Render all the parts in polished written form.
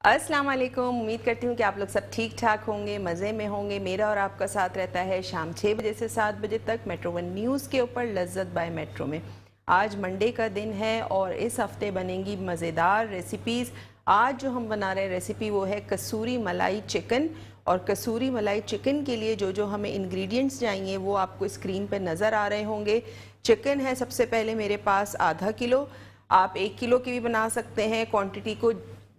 अस्सलाम वालेकुम। उम्मीद करती हूँ कि आप लोग सब ठीक ठाक होंगे, मज़े में होंगे। मेरा और आपका साथ रहता है शाम 6 बजे से 7 बजे तक मेट्रो वन न्यूज़ के ऊपर लज्जत बाय मेट्रो में। आज मंडे का दिन है और इस हफ्ते बनेंगी मज़ेदार रेसिपीज़। आज जो हम बना रहे हैं रेसिपी वो है कसूरी मलाई चिकन। और कसूरी मलाई चिकन के लिए जो जो हमें इंग्रेडिएंट्स चाहिए वो आपको स्क्रीन पर नज़र आ रहे होंगे। चिकन है सबसे पहले मेरे पास आधा किलो। आप 1 किलो की भी बना सकते हैं। क्वांटिटी को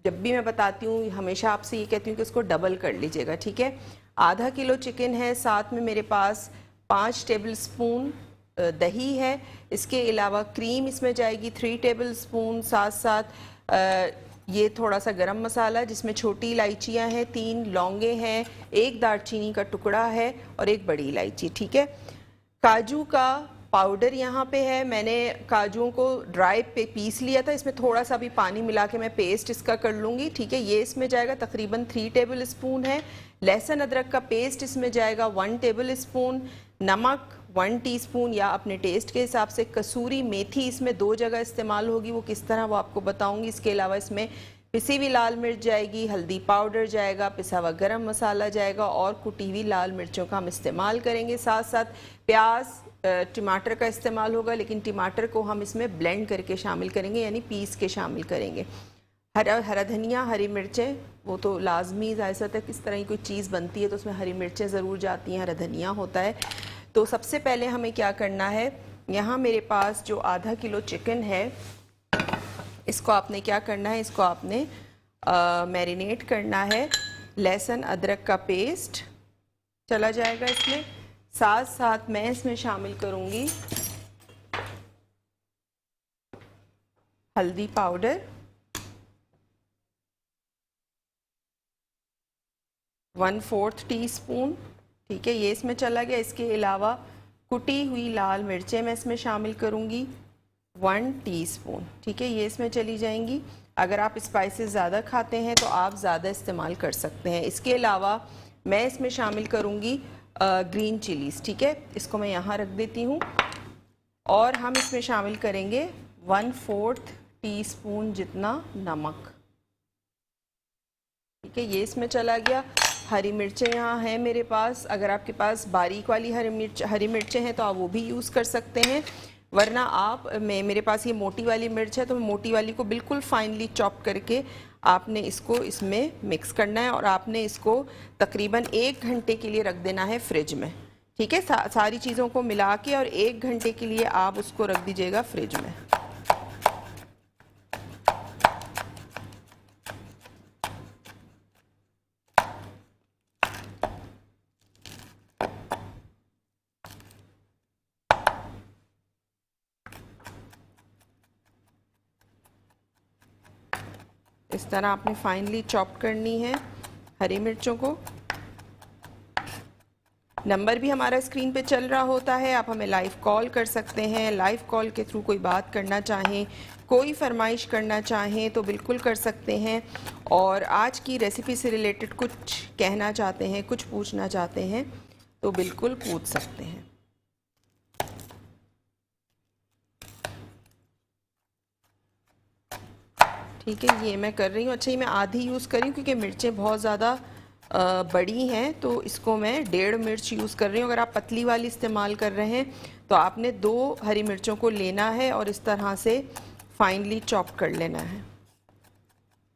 जब भी मैं बताती हूँ हमेशा आपसे ये कहती हूँ कि इसको डबल कर लीजिएगा, ठीक है। आधा किलो चिकन है, साथ में मेरे पास 5 टेबल स्पून दही है। इसके अलावा क्रीम इसमें जाएगी 3 टेबल स्पून। साथ साथ ये थोड़ा सा गरम मसाला जिसमें छोटी इलायचियाँ हैं, 3 लौंगे हैं, 1 दालचीनी का टुकड़ा है और 1 बड़ी इलायची, ठीक है। काजू का पाउडर यहाँ पे है। मैंने काजुओं को ड्राई पे पीस लिया था, इसमें थोड़ा सा भी पानी मिला के मैं पेस्ट इसका कर लूँगी, ठीक है। ये इसमें जाएगा तकरीबन 3 टेबल स्पून है। लहसुन अदरक का पेस्ट इसमें जाएगा 1 टेबल स्पून। नमक 1 टीस्पून या अपने टेस्ट के हिसाब से। कसूरी मेथी इसमें 2 जगह इस्तेमाल होगी, वो किस तरह वो आपको बताऊँगी। इसके अलावा इसमें पिसी हुई लाल मिर्च जाएगी, हल्दी पाउडर जाएगा, पिसा हुआ गरम मसाला जाएगा और कुटी हुई लाल मिर्चों का हम इस्तेमाल करेंगे। साथ साथ प्याज टमाटर का इस्तेमाल होगा, लेकिन टमाटर को हम इसमें ब्लेंड करके शामिल करेंगे, यानी पीस के शामिल करेंगे। हरा धनिया, हरी मिर्चें वो तो लाजमी ज़ायसा तक किस तरह की कोई चीज़ बनती है तो उसमें हरी मिर्चें ज़रूर जाती हैं, हरा धनिया होता है। तो सबसे पहले हमें क्या करना है, यहाँ मेरे पास जो आधा किलो चिकन है इसको आपने क्या करना है, इसको आपने मैरिनेट करना है। लहसुन अदरक का पेस्ट चला जाएगा इसमें। साथ साथ मैं इसमें शामिल करूंगी हल्दी पाउडर, 1/4 टीस्पून, ठीक है, ये इसमें चला गया। इसके अलावा कुटी हुई लाल मिर्चें मैं इसमें शामिल करूंगी 1 टीस्पून, ठीक है, ये इसमें चली जाएंगी। अगर आप स्पाइसेस ज़्यादा खाते हैं तो आप ज़्यादा इस्तेमाल कर सकते हैं। इसके अलावा मैं इसमें शामिल करूंगी ग्रीन चिलीज़, ठीक है, इसको मैं यहाँ रख देती हूँ। और हम इसमें शामिल करेंगे 1/4 टीस्पून जितना नमक, ठीक है, ये इसमें चला गया। हरी मिर्चें यहाँ हैं मेरे पास, अगर आपके पास बारीक वाली हरी मिर्चें हैं तो आप वो भी यूज़ कर सकते हैं, वरना आप मेरे पास ये मोटी वाली मिर्च है तो मोटी वाली को बिल्कुल फाइनली चॉप करके आपने इसको इसमें मिक्स करना है और आपने इसको तकरीबन 1 घंटे के लिए रख देना है फ्रिज में, ठीक है। सारी चीज़ों को मिला के और 1 घंटे के लिए आप उसको रख दीजिएगा फ्रिज में। इस तरह आपने फाइनली चॉप करनी है हरी मिर्चों को। नंबर भी हमारा स्क्रीन पे चल रहा होता है, आप हमें लाइव कॉल कर सकते हैं। लाइव कॉल के थ्रू कोई बात करना चाहें, कोई फरमाइश करना चाहें तो बिल्कुल कर सकते हैं। और आज की रेसिपी से रिलेटेड कुछ कहना चाहते हैं, कुछ पूछना चाहते हैं तो बिल्कुल पूछ सकते हैं। ठीक है, ये मैं कर रही हूँ। अच्छा, ये मैं आधी यूज़ कर रही हूँ क्योंकि मिर्चें बहुत ज़्यादा बड़ी हैं तो इसको मैं 1.5 मिर्च यूज़ कर रही हूँ। अगर आप पतली वाली इस्तेमाल कर रहे हैं तो आपने 2 हरी मिर्चों को लेना है और इस तरह से फाइनली चॉप कर लेना है।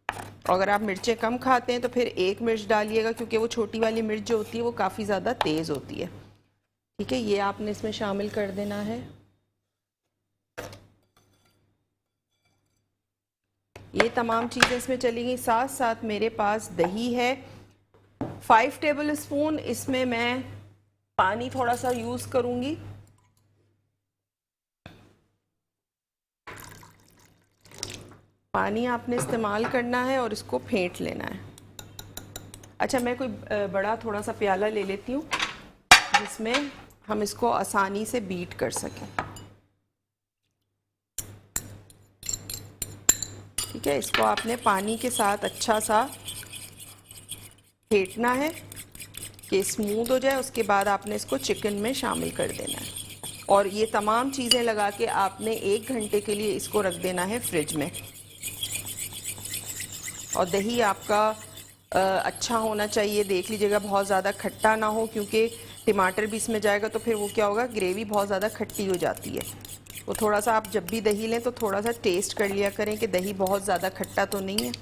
और अगर आप मिर्चें कम खाते हैं तो फिर 1 मिर्च डालिएगा क्योंकि वो छोटी वाली मिर्च जो होती है वो काफ़ी ज़्यादा तेज़ होती है, ठीक है। ये आपने इसमें शामिल कर देना है। ये तमाम चीज़ें इसमें चली गई। साथ साथ मेरे पास दही है 5 टेबल स्पून। इसमें मैं पानी थोड़ा सा यूज़ करूँगी। पानी आपने इस्तेमाल करना है और इसको फेंट लेना है। अच्छा, मैं कोई बड़ा थोड़ा सा प्याला ले लेती हूँ जिसमें हम इसको आसानी से बीट कर सकें, ठीक है। इसको आपने पानी के साथ अच्छा सा फेंटना है कि स्मूथ हो जाए। उसके बाद आपने इसको चिकन में शामिल कर देना है और ये तमाम चीज़ें लगा के आपने 1 घंटे के लिए इसको रख देना है फ्रिज में। और दही आपका अच्छा होना चाहिए, देख लीजिएगा बहुत ज़्यादा खट्टा ना हो, क्योंकि टमाटर भी इसमें जाएगा तो फिर वो क्या होगा, ग्रेवी बहुत ज़्यादा खट्टी हो जाती है। तो थोड़ा सा आप जब भी दही लें तो थोड़ा सा टेस्ट कर लिया करें कि दही बहुत ज़्यादा खट्टा तो नहीं है,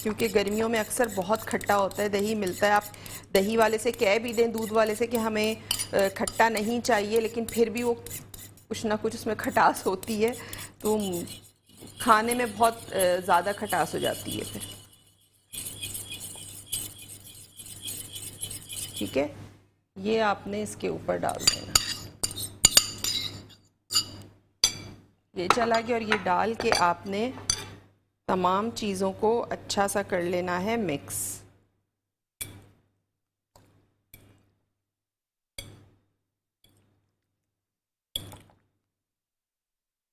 क्योंकि गर्मियों में अक्सर बहुत खट्टा होता है दही मिलता है। आप दही वाले से कह भी दें, दूध वाले से, कि हमें खट्टा नहीं चाहिए, लेकिन फिर भी वो कुछ ना कुछ उसमें खटास होती है, तो खाने में बहुत ज़्यादा खटास हो जाती है फिर। ठीक है, ये आपने इसके ऊपर डाल देना। ये चला गया, और ये डाल के आपने तमाम चीज़ों को अच्छा सा कर लेना है मिक्स।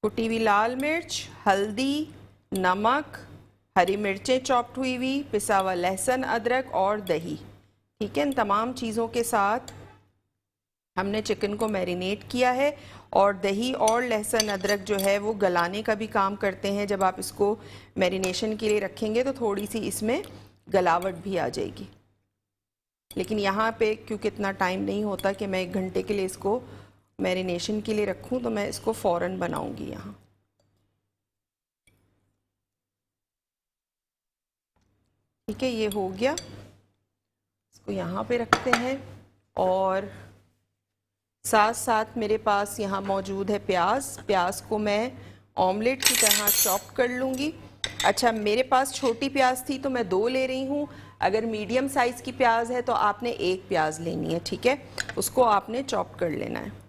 कुटी हुई लाल मिर्च, हल्दी, नमक, हरी मिर्चें चॉप्ड हुई हुई, पिसा हुआ लहसुन, अदरक और दही। ठीक है, इन तमाम चीज़ों के साथ हमने चिकन को मैरिनेट किया है। और दही और लहसुन अदरक जो है वो गलाने का भी काम करते हैं। जब आप इसको मैरिनेशन के लिए रखेंगे तो थोड़ी सी इसमें गलावट भी आ जाएगी। लेकिन यहाँ पे क्योंकि इतना टाइम नहीं होता कि मैं 1 घंटे के लिए इसको मैरिनेशन के लिए रखूँ, तो मैं इसको फ़ौरन बनाऊँगी यहाँ। ठीक है, ये हो गया, इसको यहाँ पे रखते हैं। और साथ साथ मेरे पास यहाँ मौजूद है प्याज। प्याज को मैं ऑमलेट की तरह चॉप कर लूँगी। अच्छा, मेरे पास छोटी प्याज थी तो मैं 2 ले रही हूँ। अगर मीडियम साइज़ की प्याज है तो आपने 1 प्याज लेनी है। ठीक है, उसको आपने चॉप कर लेना है।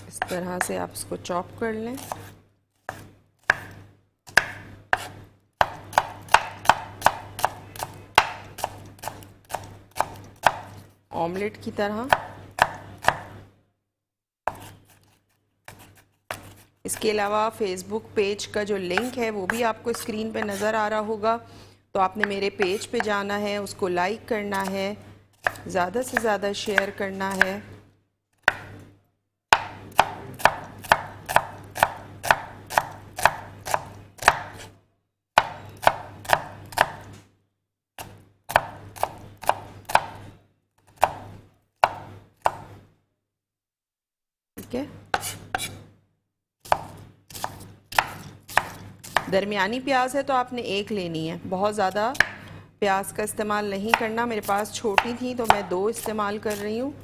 इस तरह से आप इसको चॉप कर लें। ऑमलेट की तरह। इसके अलावा फेसबुक पेज का जो लिंक है वो भी आपको स्क्रीन पे नज़र आ रहा होगा। तो आपने मेरे पेज पे जाना है, उसको लाइक करना है, ज़्यादा से ज़्यादा शेयर करना है। ठीक है, दरमियानी प्याज है तो आपने 1 लेनी है, बहुत ज़्यादा प्याज का इस्तेमाल नहीं करना। मेरे पास छोटी थी तो मैं 2 इस्तेमाल कर रही हूँ।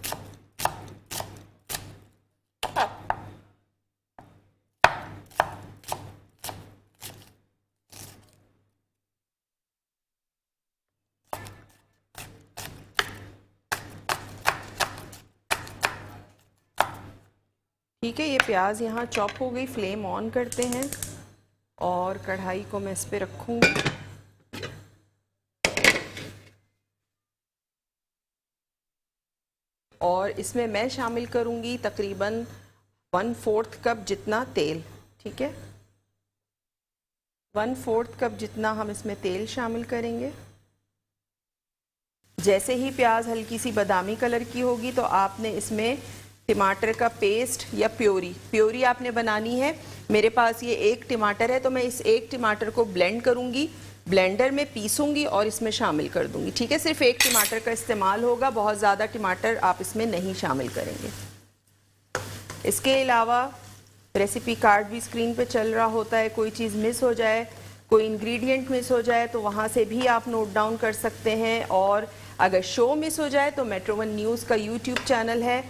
ठीक है, ये प्याज यहाँ चॉप हो गई। फ्लेम ऑन करते हैं और कढ़ाई को मैं इस पे रखूँगी। और इसमें मैं शामिल करूँगी तकरीबन 1/4 कप जितना तेल। ठीक है, 1/4 कप जितना हम इसमें तेल शामिल करेंगे। जैसे ही प्याज हल्की सी बादामी कलर की होगी तो आपने इसमें टमाटर का पेस्ट या प्योरी आपने बनानी है। मेरे पास ये 1 टमाटर है तो मैं इस 1 टमाटर को ब्लेंड करूँगी, ब्लेंडर में पीसूँगी और इसमें शामिल कर दूँगी। ठीक है, सिर्फ 1 टमाटर का इस्तेमाल होगा, बहुत ज़्यादा टमाटर आप इसमें नहीं शामिल करेंगे। इसके अलावा रेसिपी कार्ड भी स्क्रीन पे चल रहा होता है। कोई चीज़ मिस हो जाए, कोई इंग्रेडिएंट मिस हो जाए तो वहाँ से भी आप नोट डाउन कर सकते हैं। और अगर शो मिस हो जाए तो मेट्रो 1 न्यूज़ का यूट्यूब चैनल है,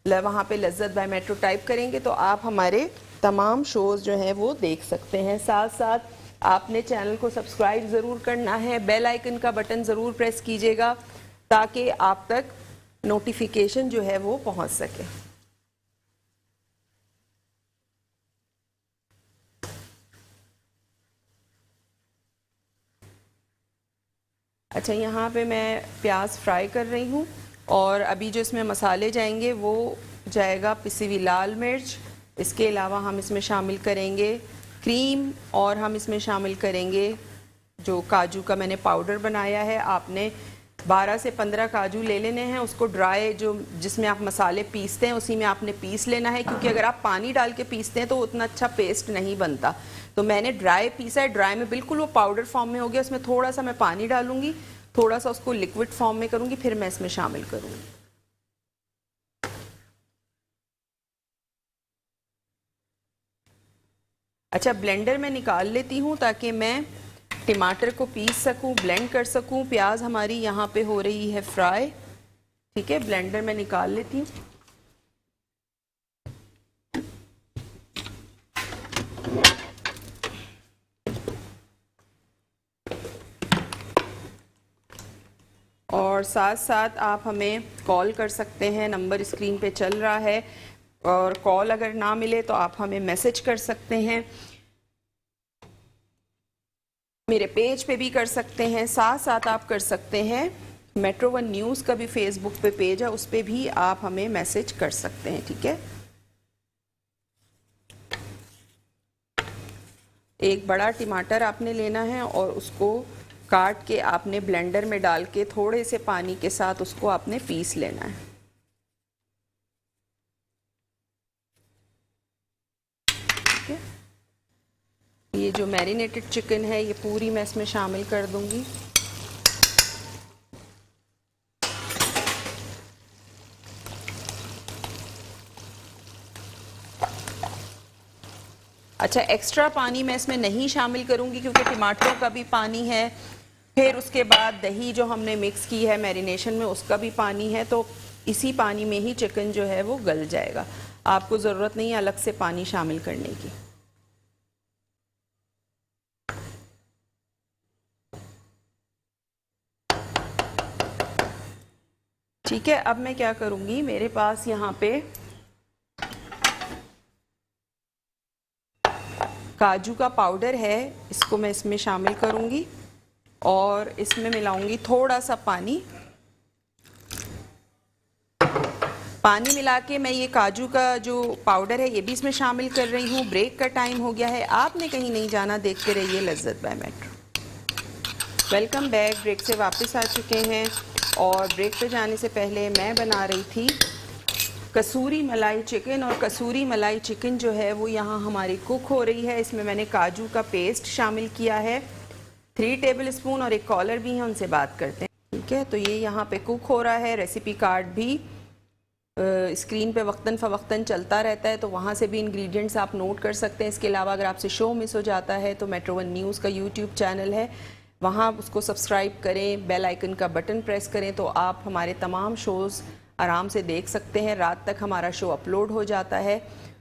वहाँ पे लज्जत बाय मेट्रो टाइप करेंगे तो आप हमारे तमाम शोज़ जो हैं वो देख सकते हैं। साथ साथ आपने चैनल को सब्सक्राइब ज़रूर करना है, बेल आइकन का बटन ज़रूर प्रेस कीजिएगा ताकि आप तक नोटिफिकेशन जो है वो पहुँच सके। अच्छा, यहाँ पे मैं प्याज फ्राई कर रही हूँ और अभी जो इसमें मसाले जाएंगे वो जाएगा पिसी हुई लाल मिर्च। इसके अलावा हम इसमें शामिल करेंगे क्रीम और हम इसमें शामिल करेंगे जो काजू का मैंने पाउडर बनाया है। आपने 12 से 15 काजू ले लेने हैं, उसको ड्राई जो जिसमें आप मसाले पीसते हैं उसी में आपने पीस लेना है, क्योंकि अगर आप पानी डाल के पीसते हैं तो उतना अच्छा पेस्ट नहीं बनता। तो मैंने ड्राई पीसा है, ड्राई में बिल्कुल वो पाउडर फॉर्म में हो गया। उसमें थोड़ा सा मैं पानी डालूंगी, थोड़ा सा उसको लिक्विड फॉर्म में करूंगी, फिर मैं इसमें शामिल करूंगी। अच्छा, ब्लेंडर में निकाल लेती हूँ ताकि मैं टमाटर को पीस सकूं, ब्लेंड कर सकूं। प्याज हमारी यहाँ पे हो रही है फ्राई। ठीक है, ब्लेंडर में निकाल लेती हूँ। और साथ साथ आप हमें कॉल कर सकते हैं, नंबर स्क्रीन पे चल रहा है। और कॉल अगर ना मिले तो आप हमें मैसेज कर सकते हैं, मेरे पेज पे भी कर सकते हैं। साथ साथ आप कर सकते हैं मेट्रो वन न्यूज़ का भी फेसबुक पे पेज है, उस पे भी आप हमें मैसेज कर सकते हैं। ठीक है, एक बड़ा टमाटर आपने लेना है और उसको काट के आपने ब्लेंडर में डाल के थोड़े से पानी के साथ उसको आपने पीस लेना है। ठीक है, ये जो मैरिनेटेड चिकन है ये पूरी मैं इसमें शामिल कर दूंगी। अच्छा, एक्स्ट्रा पानी मैं इसमें नहीं शामिल करूंगी क्योंकि टमाटरों का भी पानी है, फिर उसके बाद दही जो हमने मिक्स की है मैरिनेशन में उसका भी पानी है, तो इसी पानी में ही चिकन जो है वो गल जाएगा। आपको ज़रूरत नहीं है अलग से पानी शामिल करने की। ठीक है, अब मैं क्या करूंगी, मेरे पास यहाँ पे काजू का पाउडर है, इसको मैं इसमें शामिल करूंगी और इसमें मिलाऊंगी थोड़ा सा पानी। पानी मिला के मैं ये काजू का जो पाउडर है ये भी इसमें शामिल कर रही हूँ। ब्रेक का टाइम हो गया है, आपने कहीं नहीं जाना, देखते रहिए Lazzat by Metro. Welcome back, break से वापस आ चुके हैं और ब्रेक पे जाने से पहले मैं बना रही थी कसूरी मलाई चिकन। और कसूरी मलाई चिकन जो है वो यहाँ हमारी कुक हो रही है। इसमें मैंने काजू का पेस्ट शामिल किया है 3 टेबल स्पून, और एक कॉलर भी है, उनसे बात करते हैं। ठीक है, तो ये यहाँ पे कुक हो रहा है। रेसिपी कार्ड भी स्क्रीन पे वक्तन फ़वक्तन चलता रहता है, तो वहाँ से भी इंग्रेडिएंट्स आप नोट कर सकते हैं। इसके अलावा अगर आपसे शो मिस हो जाता है तो मेट्रो वन न्यूज़ का यूट्यूब चैनल है, वहाँ उसको सब्सक्राइब करें, बेल आइकन का बटन प्रेस करें तो आप हमारे तमाम शोज़ आराम से देख सकते हैं। रात तक हमारा शो अपलोड हो जाता है,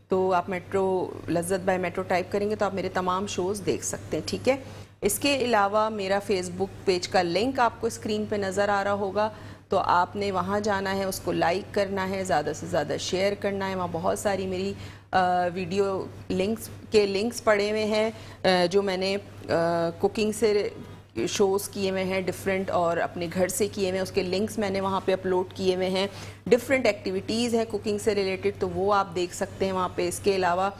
तो आप मेट्रो लज्जत बाय मेट्रो टाइप करेंगे तो आप मेरे तमाम शोज़ देख सकते हैं। ठीक है, इसके अलावा मेरा फेसबुक पेज का लिंक आपको स्क्रीन पे नज़र आ रहा होगा, तो आपने वहाँ जाना है, उसको लाइक करना है, ज़्यादा से ज़्यादा शेयर करना है। वहाँ बहुत सारी मेरी वीडियो लिंक्स पड़े हुए हैं जो मैंने कुकिंग से शोज़ किए हुए हैं डिफरेंट, और अपने घर से किए हुए हैं, उसके लिंक्स मैंने वहाँ पे अपलोड किए हुए हैं। डिफरेंट एक्टिविटीज़ हैं कुकिंग से रिलेटेड, तो वो आप देख सकते हैं वहाँ पे। इसके अलावा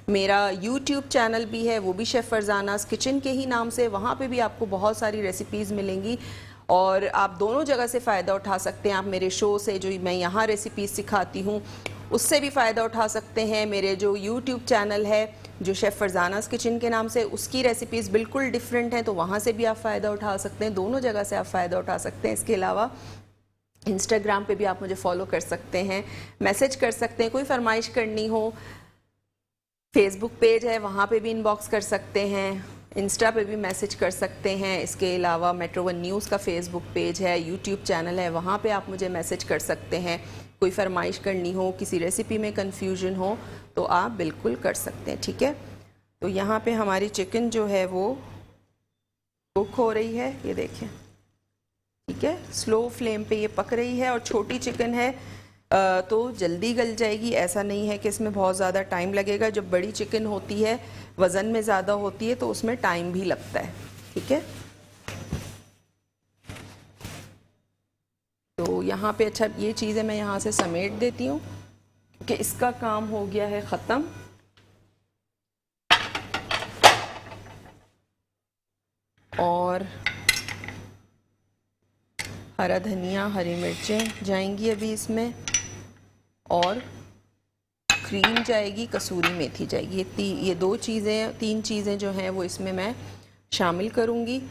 मेरा यूट्यूब चैनल भी है, वो भी शेफ़ फरजानास किचन के ही नाम से, वहाँ पे भी आपको बहुत सारी रेसिपीज़ मिलेंगी और आप दोनों जगह से फ़ायदा उठा सकते हैं। आप मेरे शो से जो मैं यहाँ रेसिपीज़ सिखाती हूँ उससे भी फ़ायदा उठा सकते हैं। मेरे जो यूट्यूब चैनल है जो शेफ़ फरजानास किचन के नाम से, उसकी रेसिपीज़ बिल्कुल डिफरेंट हैं, तो वहाँ से भी आप फ़ायदा उठा सकते हैं। दोनों जगह से आप फ़ायदा उठा सकते हैं। इसके अलावा इंस्टाग्राम पे भी आप मुझे फॉलो कर सकते हैं, मैसेज कर सकते हैं, कोई फरमाइश करनी हो। फेसबुक पेज है, वहाँ पे भी इनबॉक्स कर सकते हैं, इंस्टा पे भी मैसेज कर सकते हैं। इसके अलावा मेट्रो वन न्यूज़ का फेसबुक पेज है, यूट्यूब चैनल है, वहाँ पे आप मुझे मैसेज कर सकते हैं। कोई फरमाइश करनी हो, किसी रेसिपी में कन्फ्यूजन हो तो आप बिल्कुल कर सकते हैं। ठीक है, तो यहाँ पे हमारी चिकन जो है वो कुक हो रही है, ये देखें। ठीक है, स्लो फ्लेम पे ये पक रही है और छोटी चिकन है तो जल्दी गल जाएगी। ऐसा नहीं है कि इसमें बहुत ज़्यादा टाइम लगेगा। जब बड़ी चिकन होती है, वज़न में ज़्यादा होती है, तो उसमें टाइम भी लगता है। ठीक है, तो यहाँ पे अच्छा ये चीज़ें मैं यहाँ से समेट देती हूँ कि इसका काम हो गया है ख़त्म। और हरा धनिया, हरी मिर्चें जाएंगी अभी इसमें, और क्रीम जाएगी, कसूरी मेथी जाएगी। ये दो चीज़ें, तीन चीज़ें जो हैं वो इसमें मैं शामिल करूँगी।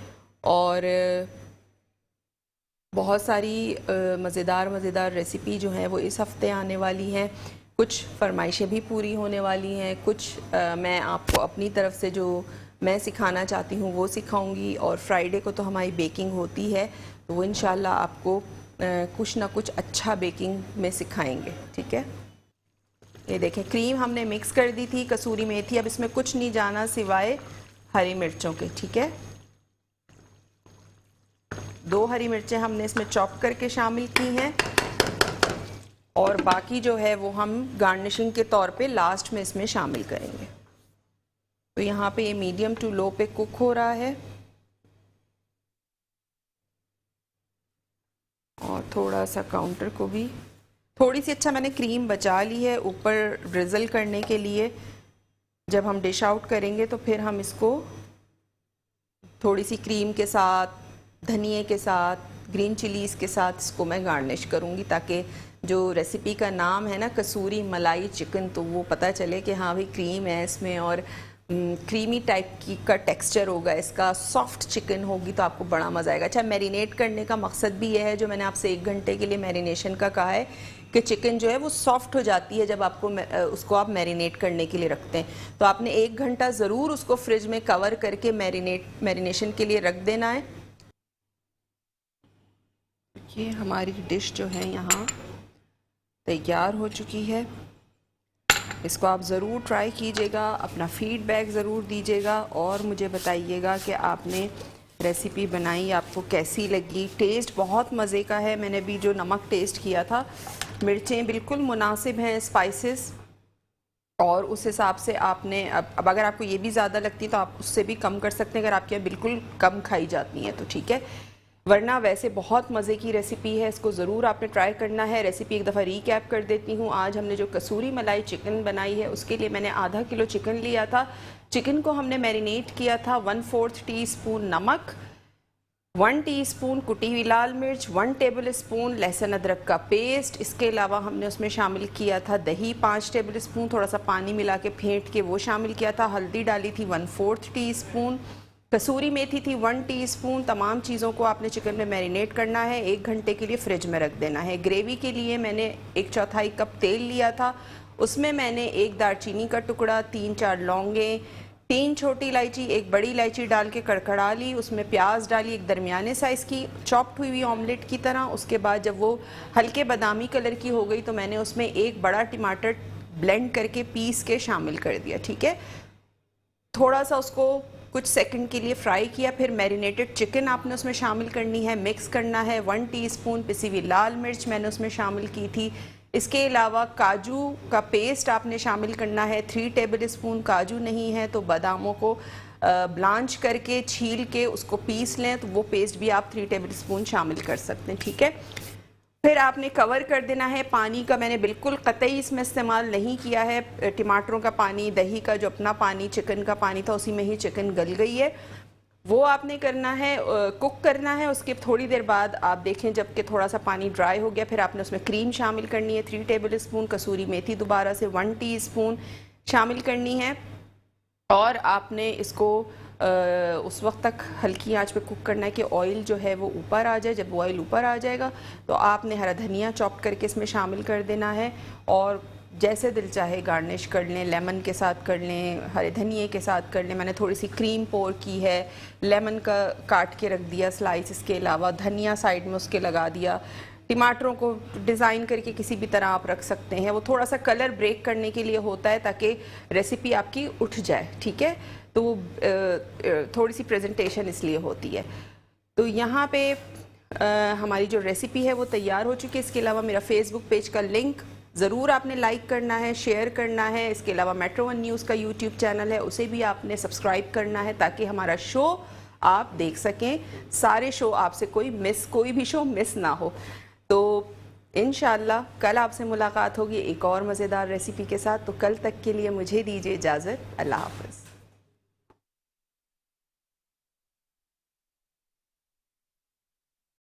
और बहुत सारी मज़ेदार रेसिपी जो हैं वो इस हफ़्ते आने वाली हैं। कुछ फरमाइशें भी पूरी होने वाली हैं, कुछ मैं आपको अपनी तरफ से जो मैं सिखाना चाहती हूँ वो सिखाऊंगी। और फ्राइडे को तो हमारी बेकिंग होती है, तो वो इंशाल्लाह आपको कुछ ना कुछ अच्छा बेकिंग में सिखाएंगे। ठीक है, ये देखें क्रीम हमने मिक्स कर दी थी, कसूरी मेथी, अब इसमें कुछ नहीं जाना सिवाय हरी मिर्चों के। ठीक है, 2 हरी मिर्चें हमने इसमें चॉप करके शामिल की हैं, और बाकी जो है वो हम गार्निशिंग के तौर पे लास्ट में इसमें शामिल करेंगे। तो यहाँ पे ये मीडियम टू लो पे कुक हो रहा है, और थोड़ा सा काउंटर को भी थोड़ी सी अच्छा मैंने क्रीम बचा ली है ऊपर ड्रिजल करने के लिए। जब हम डिश आउट करेंगे तो फिर हम इसको थोड़ी सी क्रीम के साथ, धनिए के साथ, ग्रीन चिलीज़ के साथ इसको मैं गार्निश करूँगी, ताकि जो रेसिपी का नाम है ना कसूरी मलाई चिकन, तो वो पता चले कि हाँ भाई क्रीम है इसमें, और क्रीमी टाइप की का टेक्सचर होगा इसका, सॉफ्ट चिकन होगी, तो आपको बड़ा मज़ा आएगा। अच्छा, मैरिनेट करने का मकसद भी यह है, जो मैंने आपसे 1 घंटे के लिए मैरिनेशन का कहा है, कि चिकन जो है वो सॉफ्ट हो जाती है जब आपको उसको आप मैरिनेट करने के लिए रखते हैं। तो आपने 1 घंटा ज़रूर उसको फ्रिज में कवर करके मैरिनेशन के लिए रख देना है। ये हमारी डिश जो है यहाँ तैयार हो चुकी है। इसको आप ज़रूर ट्राई कीजिएगा, अपना फीडबैक ज़रूर दीजिएगा, और मुझे बताइएगा कि आपने रेसिपी बनाई आपको कैसी लगी। टेस्ट बहुत मज़े का है। मैंने भी जो नमक टेस्ट किया था, मिर्चें बिल्कुल मुनासिब हैं, स्पाइसेस, और उस हिसाब से आपने अब अगर आपको ये भी ज़्यादा लगती है तो आप उससे भी कम कर सकते हैं, अगर आपके यहाँ बिल्कुल कम खाई जाती हैं तो ठीक है, वरना वैसे बहुत मज़े की रेसिपी है, इसको ज़रूर आपने ट्राई करना है। रेसिपी एक दफ़ा रीकैप कर देती हूँ। आज हमने जो कसूरी मलाई चिकन बनाई है, उसके लिए मैंने आधा किलो चिकन लिया था। चिकन को हमने मैरिनेट किया था 1/4 टीस्पून नमक, 1 टीस्पून कुटी हुई लाल मिर्च, 1 टेबल स्पून लहसुन अदरक का पेस्ट। इसके अलावा हमने उसमें शामिल किया था दही 5 टेबल स्पून, थोड़ा सा पानी मिला के फेंट के वो शामिल किया था। हल्दी डाली थी 1/4 टीस्पून, कसूरी मेथी थी 1 टीस्पून। तमाम चीज़ों को आपने चिकन में मैरिनेट करना है, 1 घंटे के लिए फ्रिज में रख देना है। ग्रेवी के लिए मैंने 1/4 कप तेल लिया था, उसमें मैंने 1 दालचीनी का टुकड़ा, 3-4 लौंगे, 3 छोटी इलायची, 1 बड़ी इलायची डाल के कड़कड़ा ली। उसमें प्याज डाली, एक दरमियाने साइज़ की, चॉप्ड हुई हुई ऑमलेट की तरह। उसके बाद जब वो हल्के बादामी कलर की हो गई तो मैंने उसमें 1 बड़ा टमाटर ब्लेंड करके पीस के शामिल कर दिया। ठीक है, थोड़ा सा उसको कुछ सेकंड के लिए फ्राई किया, फिर मैरिनेटेड चिकन आपने उसमें शामिल करनी है, मिक्स करना है। 1 टीस्पून पिसी हुई लाल मिर्च मैंने उसमें शामिल की थी। इसके अलावा काजू का पेस्ट आपने शामिल करना है, 3 टेबल स्पून। काजू नहीं है तो बादामों को ब्लांच करके छील के उसको पीस लें, तो वो पेस्ट भी आप 3 टेबल स्पून शामिल कर सकते हैं। ठीक है, फिर आपने कवर कर देना है। पानी का मैंने बिल्कुल कतई इसमें इस्तेमाल नहीं किया है, टमाटरों का पानी, दही का जो अपना पानी, चिकन का पानी था, उसी में ही चिकन गल गई है। वो आपने करना है, कुक करना है। उसके थोड़ी देर बाद आप देखें जबकि थोड़ा सा पानी ड्राई हो गया, फिर आपने उसमें क्रीम शामिल करनी है 3 टेबल स्पून, कसूरी मेथी दोबारा से 1 टीस्पून शामिल करनी है, और आपने इसको उस वक्त तक हल्की आंच पे कुक करना है कि ऑयल जो है वो ऊपर आ जाए। जब ऑयल ऊपर आ जाएगा तो आपने हरा धनिया चॉप करके इसमें शामिल कर देना है, और जैसे दिल चाहे गार्निश कर लें, लेमन के साथ कर लें, हरे धनिए के साथ कर लें। मैंने थोड़ी सी क्रीम पोर की है, लेमन का काट के रख दिया स्लाइस, इसके अलावा धनिया साइड में उसके लगा दिया। टमाटरों को डिज़ाइन करके किसी भी तरह आप रख सकते हैं, वो थोड़ा सा कलर ब्रेक करने के लिए होता है ताकि रेसिपी आपकी उठ जाए। ठीक है, तो थोड़ी सी प्रेजेंटेशन इसलिए होती है। तो यहाँ पे हमारी जो रेसिपी है वो तैयार हो चुकी है। इसके अलावा मेरा फेसबुक पेज का लिंक ज़रूर आपने लाइक करना है, शेयर करना है। इसके अलावा मेट्रो 1 न्यूज़ का यूट्यूब चैनल है, उसे भी आपने सब्सक्राइब करना है ताकि हमारा शो आप देख सकें, सारे शो आपसे कोई भी शो मिस ना हो। तो इंशाल्लाह कल आपसे मुलाकात होगी एक और मज़ेदार रेसिपी के साथ। तो कल तक के लिए मुझे दीजिए इजाज़त। अल्लाह हाफ़िज़।